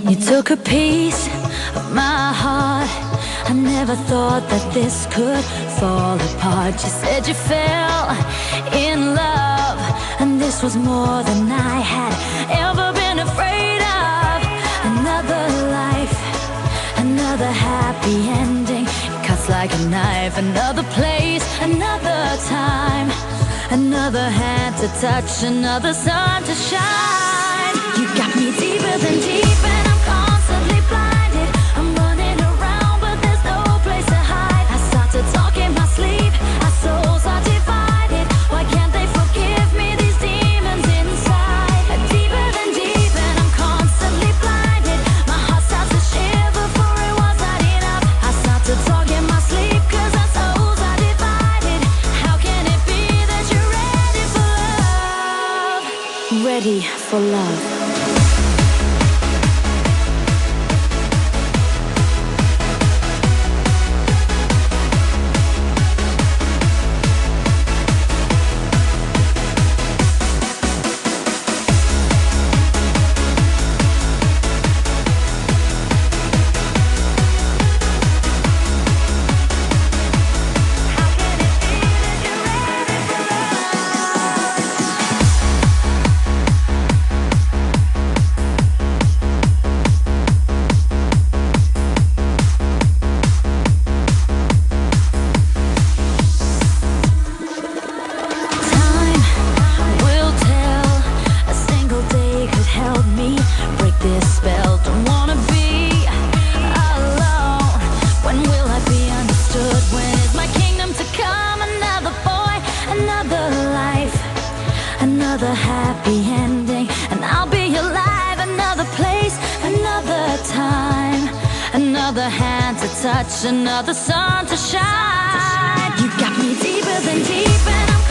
You took a piece of my heart. I never thought that this could fall apart. You said you fell in love, and this was more than I had ever been afraid of. Another life, another happy ending. It cuts like a knife. Another place, another time, another hand to touch, another sun to shine. You got me deeper than deep, and I'm constantly blinded. I'm running around, but there's no place to hide. I start to talk in my sleep. Our souls are divided. Why can't they forgive me, these demons inside? Deeper than deep, and I'm constantly blinded. My heart starts to shiver, for it was not enough. I start to talk in my sleep, 'cause our souls are divided. How can it be that you're ready for love? Ready for love. This spell, don't wanna be alone. When will I be understood? When is my kingdom to come? Another boy, another life, another happy ending, and I'll be alive. Another place, another time, another hand to touch, another sun to shine. You got me deeper than deep, and I'm